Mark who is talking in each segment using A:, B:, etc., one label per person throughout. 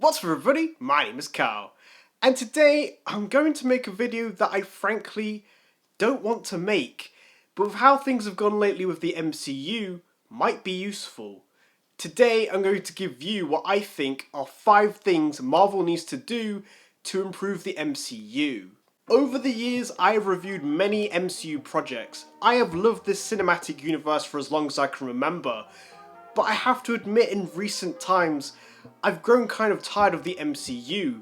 A: What's up everybody, my name is Carl, and today I'm going to make a video that I frankly don't want to make, but with how things have gone lately with the MCU, might be useful. Today I'm going to give you what I think are 5 things Marvel needs to do to improve the MCU. Over the years I have reviewed many MCU projects. I have loved this cinematic universe for as long as I can remember, but I have to admit in recent times I've grown kind of tired of the MCU.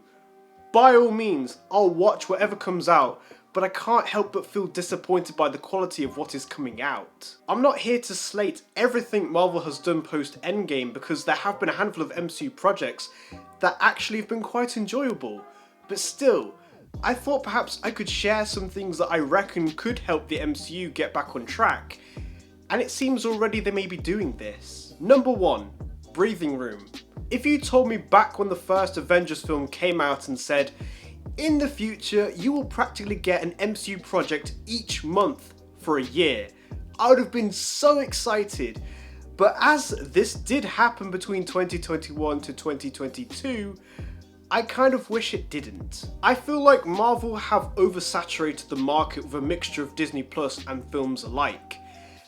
A: By all means, I'll watch whatever comes out, but I can't help but feel disappointed by the quality of what is coming out. I'm not here to slate everything Marvel has done post Endgame, because there have been a handful of MCU projects that actually have been quite enjoyable, but still, I thought perhaps I could share some things that I reckon could help the MCU get back on track, and it seems already they may be doing this. Number 1. Breathing room. If you told me back when the first Avengers film came out and said, in the future you will practically get an MCU project each month for a year, I would have been so excited. But as this did happen between 2021 to 2022, I kind of wish it didn't. I feel like Marvel have oversaturated the market with a mixture of Disney Plus and films alike.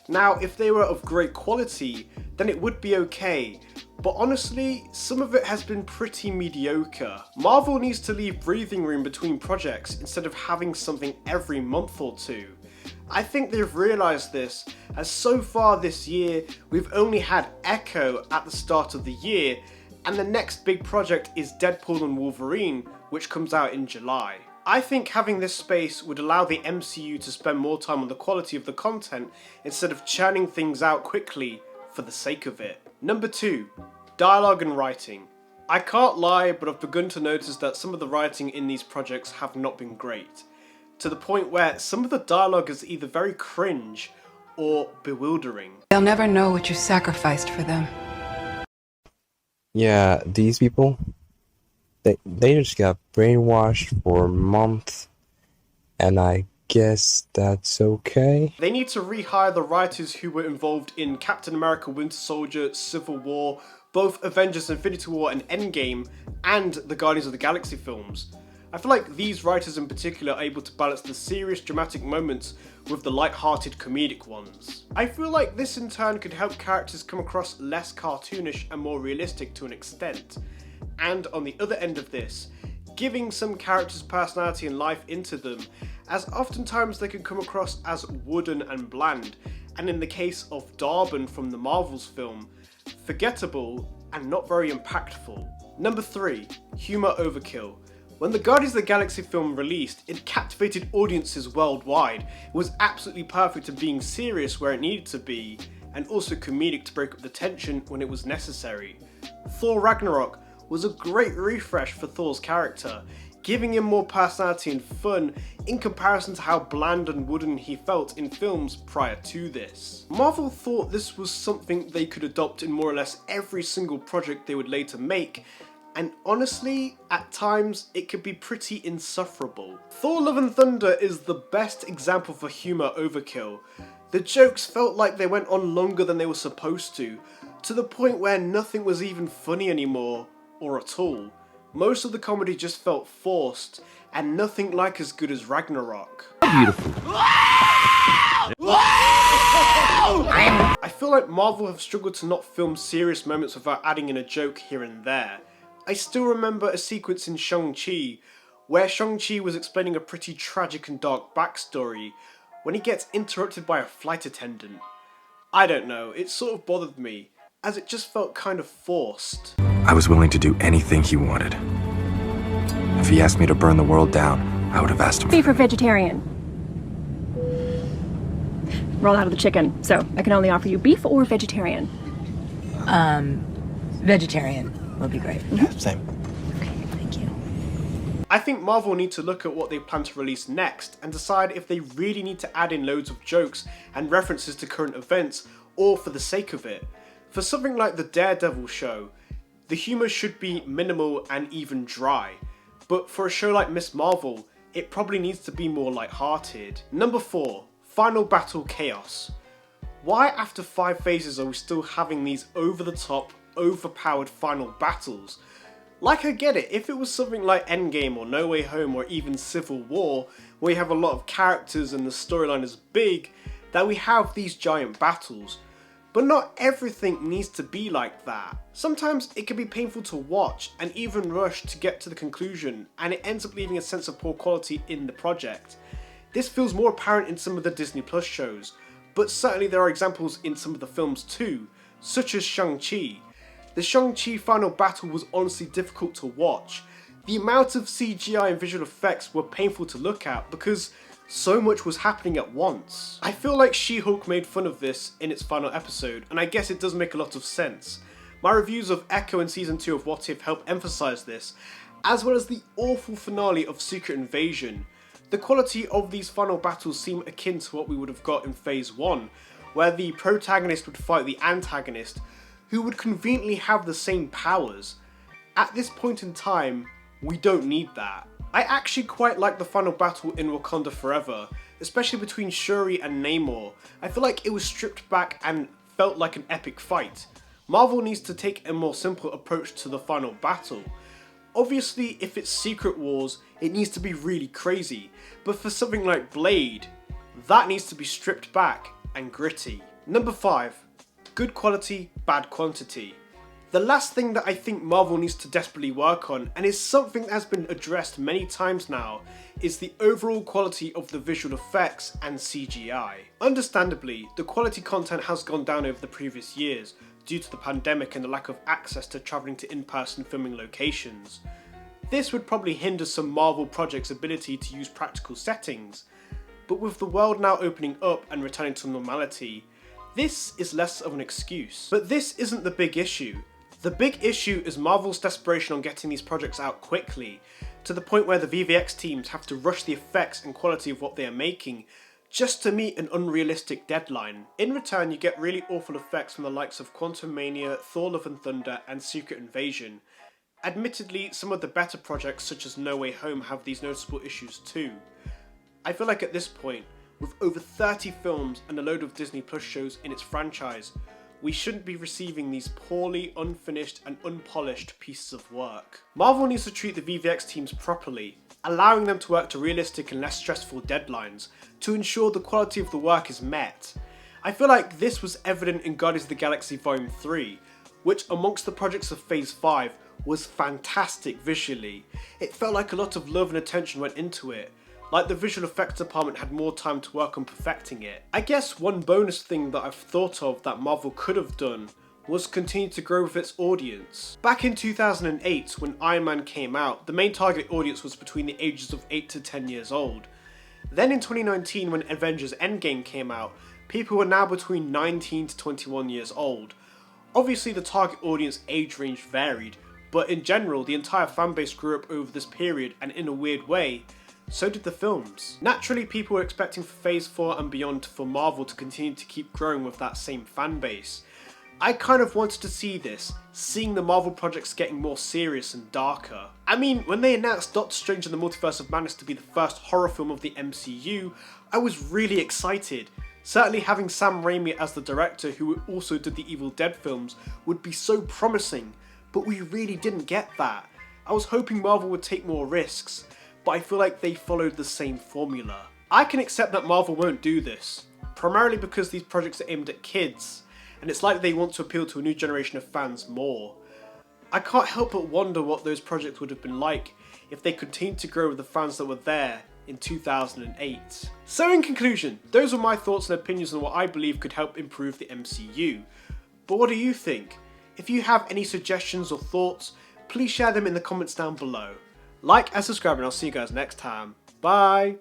A: Now, if they were of great quality, then it would be okay, but honestly, some of it has been pretty mediocre. Marvel needs to leave breathing room between projects instead of having something every month or two. I think they've realised this, as so far this year, we've only had Echo at the start of the year, and the next big project is Deadpool and Wolverine, which comes out in July. I think having this space would allow the MCU to spend more time on the quality of the content instead of churning things out quickly for the sake of it. Number 2. Dialogue and writing. I can't lie, but I've begun to notice that some of the writing in these projects have not been great, to the point where some of the dialogue is either very cringe or bewildering.
B: They'll never know what you sacrificed for them.
C: Yeah, these people, they just got brainwashed for a month, and I guess that's okay.
A: They need to rehire the writers who were involved in Captain America Winter Soldier, Civil War, both Avengers Infinity War and Endgame, and the Guardians of the Galaxy films. I feel like these writers in particular are able to balance the serious dramatic moments with the light-hearted comedic ones. I feel like this in turn could help characters come across less cartoonish and more realistic to an extent. And on the other end of this, giving some characters personality and life into them, as oftentimes they can come across as wooden and bland, and in the case of Darben from the Marvels film, forgettable and not very impactful. Number 3. Humour overkill. When the Guardians of the Galaxy film released, it captivated audiences worldwide. It was absolutely perfect at being serious where it needed to be, and also comedic to break up the tension when it was necessary. Thor Ragnarok was a great refresh for Thor's character, giving him more personality and fun in comparison to how bland and wooden he felt in films prior to this. Marvel thought this was something they could adopt in more or less every single project they would later make, and honestly, at times, it could be pretty insufferable. Thor Love and Thunder is the best example for humour overkill. The jokes felt like they went on longer than they were supposed to the point where nothing was even funny anymore, or at all. Most of the comedy just felt forced, and nothing like as good as Ragnarok.
C: Beautiful.
A: I feel like Marvel have struggled to not film serious moments without adding in a joke here and there. I still remember a sequence in Shang-Chi where Shang-Chi was explaining a pretty tragic and dark backstory when he gets interrupted by a flight attendant. I don't know, it sort of bothered me, as it just felt kind of forced.
D: I was willing to do anything he wanted. If he asked me to burn the world down, I would have asked him.
E: Beef or vegetarian? Roll out of the chicken, so I can only offer you beef or vegetarian.
F: Vegetarian would be great.
C: Yeah, same.
F: Okay, thank you.
A: I think Marvel need to look at what they plan to release next and decide if they really need to add in loads of jokes and references to current events, or for the sake of it. For something like the Daredevil show, the humour should be minimal and even dry, but for a show like Ms. Marvel, it probably needs to be more light-hearted. Number 4. Final Battle Chaos. Why after 5 phases are we still having these over-the-top, overpowered final battles? Like, I get it, if it was something like Endgame or No Way Home or even Civil War, where you have a lot of characters and the storyline is big, that we have these giant battles. But not everything needs to be like that. Sometimes it can be painful to watch and even rush to get to the conclusion, and it ends up leaving a sense of poor quality in the project. This feels more apparent in some of the Disney Plus shows, but certainly there are examples in some of the films too, such as Shang-Chi. The Shang-Chi final battle was honestly difficult to watch. The amount of CGI and visual effects were painful to look at because so much was happening at once. I feel like She-Hulk made fun of this in its final episode, and I guess it does make a lot of sense. My reviews of Echo and Season 2 of What If help emphasise this, as well as the awful finale of Secret Invasion. The quality of these final battles seem akin to what we would have got in Phase 1, where the protagonist would fight the antagonist, who would conveniently have the same powers. At this point in time, we don't need that. I actually quite like the final battle in Wakanda Forever, especially between Shuri and Namor. I feel like it was stripped back and felt like an epic fight. Marvel needs to take a more simple approach to the final battle. Obviously, if it's Secret Wars, it needs to be really crazy, but for something like Blade, that needs to be stripped back and gritty. Number 5. Good quality, bad quantity. The last thing that I think Marvel needs to desperately work on, and is something that has been addressed many times now, is the overall quality of the visual effects and CGI. Understandably, the quality content has gone down over the previous years due to the pandemic and the lack of access to travelling to in-person filming locations. This would probably hinder some Marvel projects' ability to use practical settings, but with the world now opening up and returning to normality, this is less of an excuse. But this isn't the big issue. The big issue is Marvel's desperation on getting these projects out quickly, to the point where the VFX teams have to rush the effects and quality of what they are making just to meet an unrealistic deadline. In return, you get really awful effects from the likes of Quantumania, Thor Love and Thunder and Secret Invasion. Admittedly, some of the better projects such as No Way Home have these noticeable issues too. I feel like at this point, with over 30 films and a load of Disney Plus shows in its franchise, we shouldn't be receiving these poorly, unfinished and unpolished pieces of work. Marvel needs to treat the VFX teams properly, allowing them to work to realistic and less stressful deadlines to ensure the quality of the work is met. I feel like this was evident in Guardians of the Galaxy Volume 3, which amongst the projects of Phase 5 was fantastic visually. It felt like a lot of love and attention went into it, like the visual effects department had more time to work on perfecting it. I guess one bonus thing that I've thought of that Marvel could have done was continue to grow with its audience. Back in 2008, when Iron Man came out, the main target audience was between the ages of 8 to 10 years old. Then in 2019, when Avengers Endgame came out, people were now between 19 to 21 years old. Obviously the target audience age range varied, but in general the entire fanbase grew up over this period, and in a weird way, so did the films. Naturally, people were expecting for Phase 4 and beyond for Marvel to continue to keep growing with that same fan base. I kind of wanted to see this, seeing the Marvel projects getting more serious and darker. I mean, when they announced Doctor Strange and the Multiverse of Madness to be the first horror film of the MCU, I was really excited. Certainly having Sam Raimi as the director, who also did the Evil Dead films, would be so promising, but we really didn't get that. I was hoping Marvel would take more risks, but I feel like they followed the same formula. I can accept that Marvel won't do this, primarily because these projects are aimed at kids, and it's like they want to appeal to a new generation of fans more. I can't help but wonder what those projects would have been like if they continued to grow with the fans that were there in 2008. So in conclusion, those were my thoughts and opinions on what I believe could help improve the MCU. But what do you think? If you have any suggestions or thoughts, please share them in the comments down below. Like and subscribe, and I'll see you guys next time. Bye!